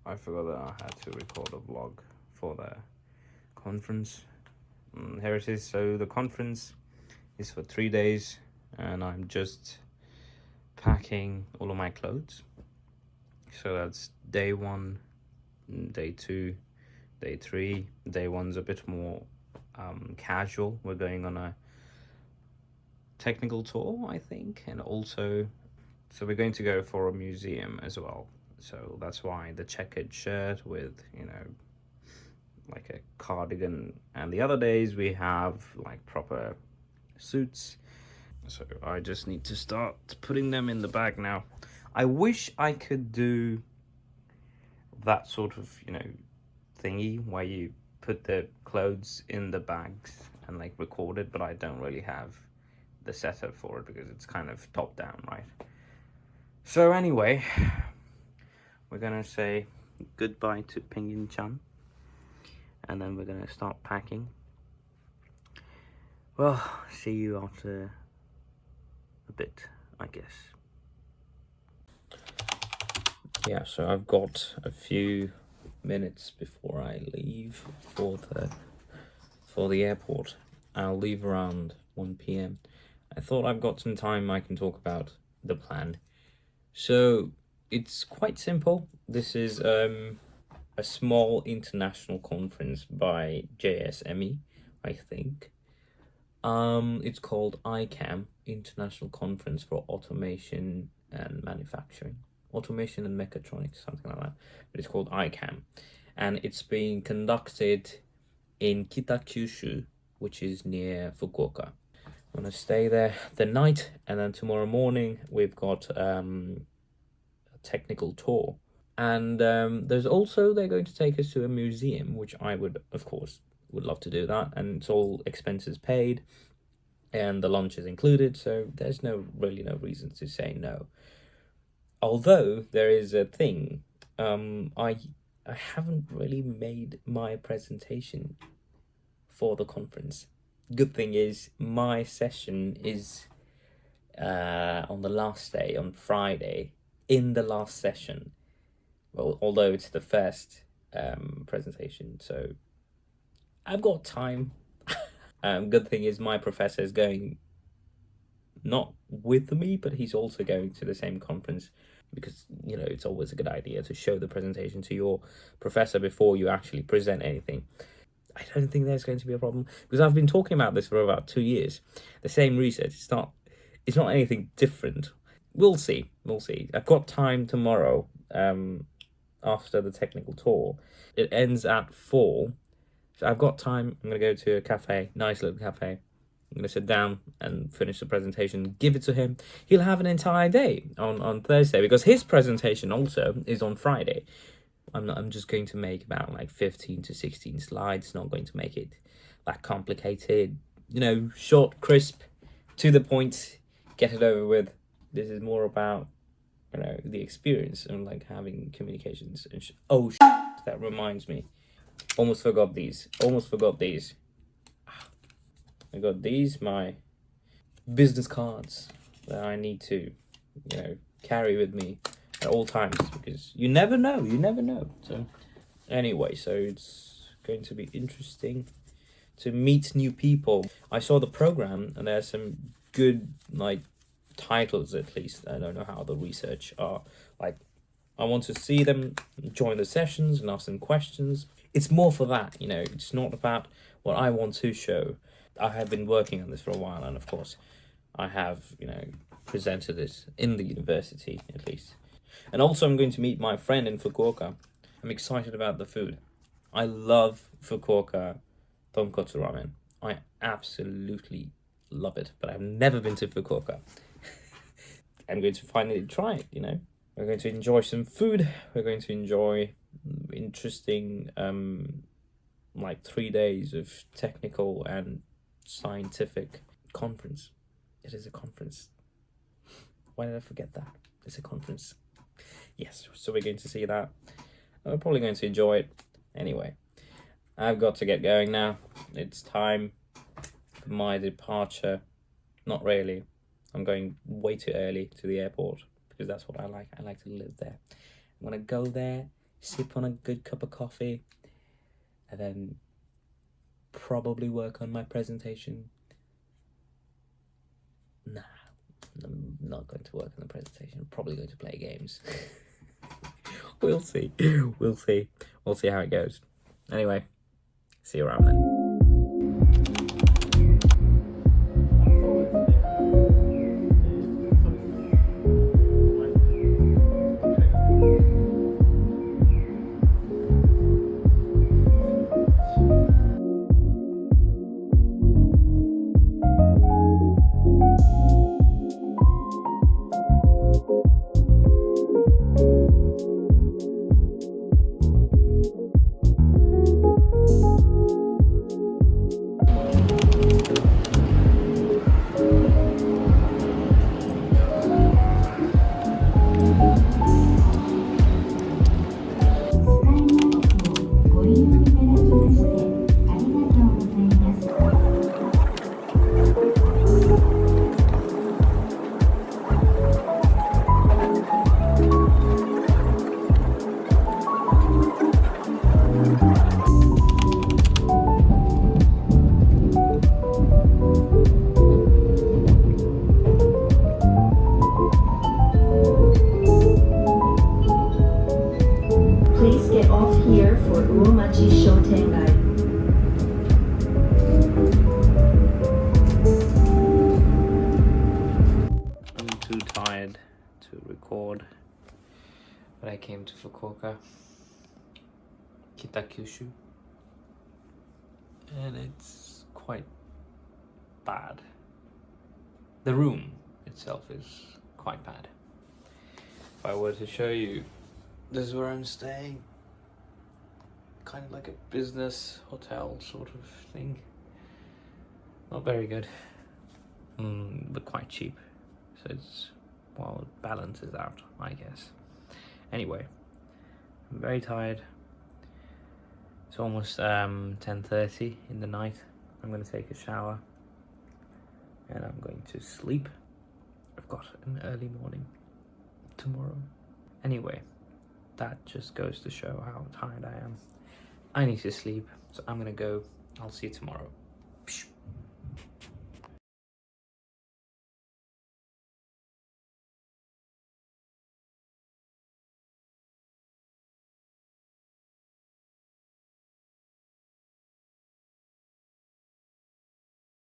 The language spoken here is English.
I forgot that I had to record a vlog for the conference. Here it is. So the conference is for 3 days, and I'm just packing all of my clothes. So that's day 1, day 2, day 3. Day 1's a bit more casual. We're going on a technical tour, I think, and also so we're going to go for a museum as well. So that's why the checkered shirt with, like a cardigan. And the other days we have like proper suits. So I just need to start putting them in the bag now. I wish I could do that sort of, thingy where you put the clothes in the bags and like record it, but I don't really have the setup for it because it's kind of top down, right? So anyway, we're gonna say goodbye to Penguin-chan, and then we're gonna start packing. Well, see you after a bit, I guess. Yeah, so I've got a few minutes before I leave for the airport. I'll leave around 1 p.m. I thought I've got some time I can talk about the plan. So it's quite simple. This is a small international conference by JSME, I think. It's called ICAM, International Conference for Automation and Manufacturing. Automation and Mechatronics, something like that. But it's called ICAM. And it's being conducted in Kitakyushu, which is near Fukuoka. I'm going to stay there the night, and then tomorrow morning we've got a technical tour. And there's also, they're going to take us to a museum, which I would, of course, would love to do that. And it's all expenses paid, and the lunch is included, so there's really no reason to say no. Although there is a thing, I haven't really made my presentation for the conference. Good thing is my session is on the last day, on Friday, in the last session. Well, although it's the first presentation, so I've got time. Good thing is my professor is going not with me, but he's also going to the same conference, because it's always a good idea to show the presentation to your professor before you actually present anything. I don't think there's going to be a problem, because I've been talking about this for about 2 years. The same research. It's not anything different. We'll see. I've got time tomorrow after the technical tour. It ends at 4. So I've got time. I'm going to go to a cafe, nice little cafe. I'm going to sit down and finish the presentation, give it to him. He'll have an entire day on Thursday, because his presentation also is on Friday. I'm just going to make about like 15 to 16 slides, not going to make it that complicated. Short, crisp, to the point, get it over with. This is more about, the experience and like having communications. And that reminds me. Almost forgot these. I got these, my business cards that I need to, carry with me at all times, because you never know. So anyway, so it's going to be interesting to meet new people. I saw the program, and there's some good titles, at least. I don't know how the research are. I want to see them join the sessions and ask them questions. It's more for that, it's not about what I want to show. I have been working on this for a while, and of course I have, presented this in the university, at least. And also I'm going to meet my friend in Fukuoka. I'm excited about the food. I love Fukuoka tonkotsu ramen. I absolutely love it, but I've never been to Fukuoka. I'm going to finally try it, We're going to enjoy some food. We're going to enjoy interesting 3 days of technical and scientific conference. It is a conference. Why did I forget that? It's a conference. Yes, so we're going to see that. We're probably going to enjoy it. Anyway, I've got to get going now. It's time for my departure. Not really. I'm going way too early to the airport, because that's what I like. I like to live there. I'm going to go there, sip on a good cup of coffee, and then probably work on my presentation. Nah, I'm not going to work on the presentation. I'm probably going to play games. We'll see. We'll see. We'll see how it goes. Anyway, see you around then. Please get off here for Uomachi Shotengai. I'm too tired to record, but I came to Fukuoka, Kitakyushu, and it's quite bad. The room itself is quite bad. If I were to show you, this is where I'm staying. Kind of like a business hotel sort of thing. Not very good, but quite cheap. So it's, well, it balances out, I guess. Anyway, I'm very tired. It's almost 10:30 in the night. I'm going to take a shower and I'm going to sleep. I've got an early morning tomorrow. Anyway, that just goes to show how tired I am. I need to sleep, so I'm gonna go. I'll see you tomorrow.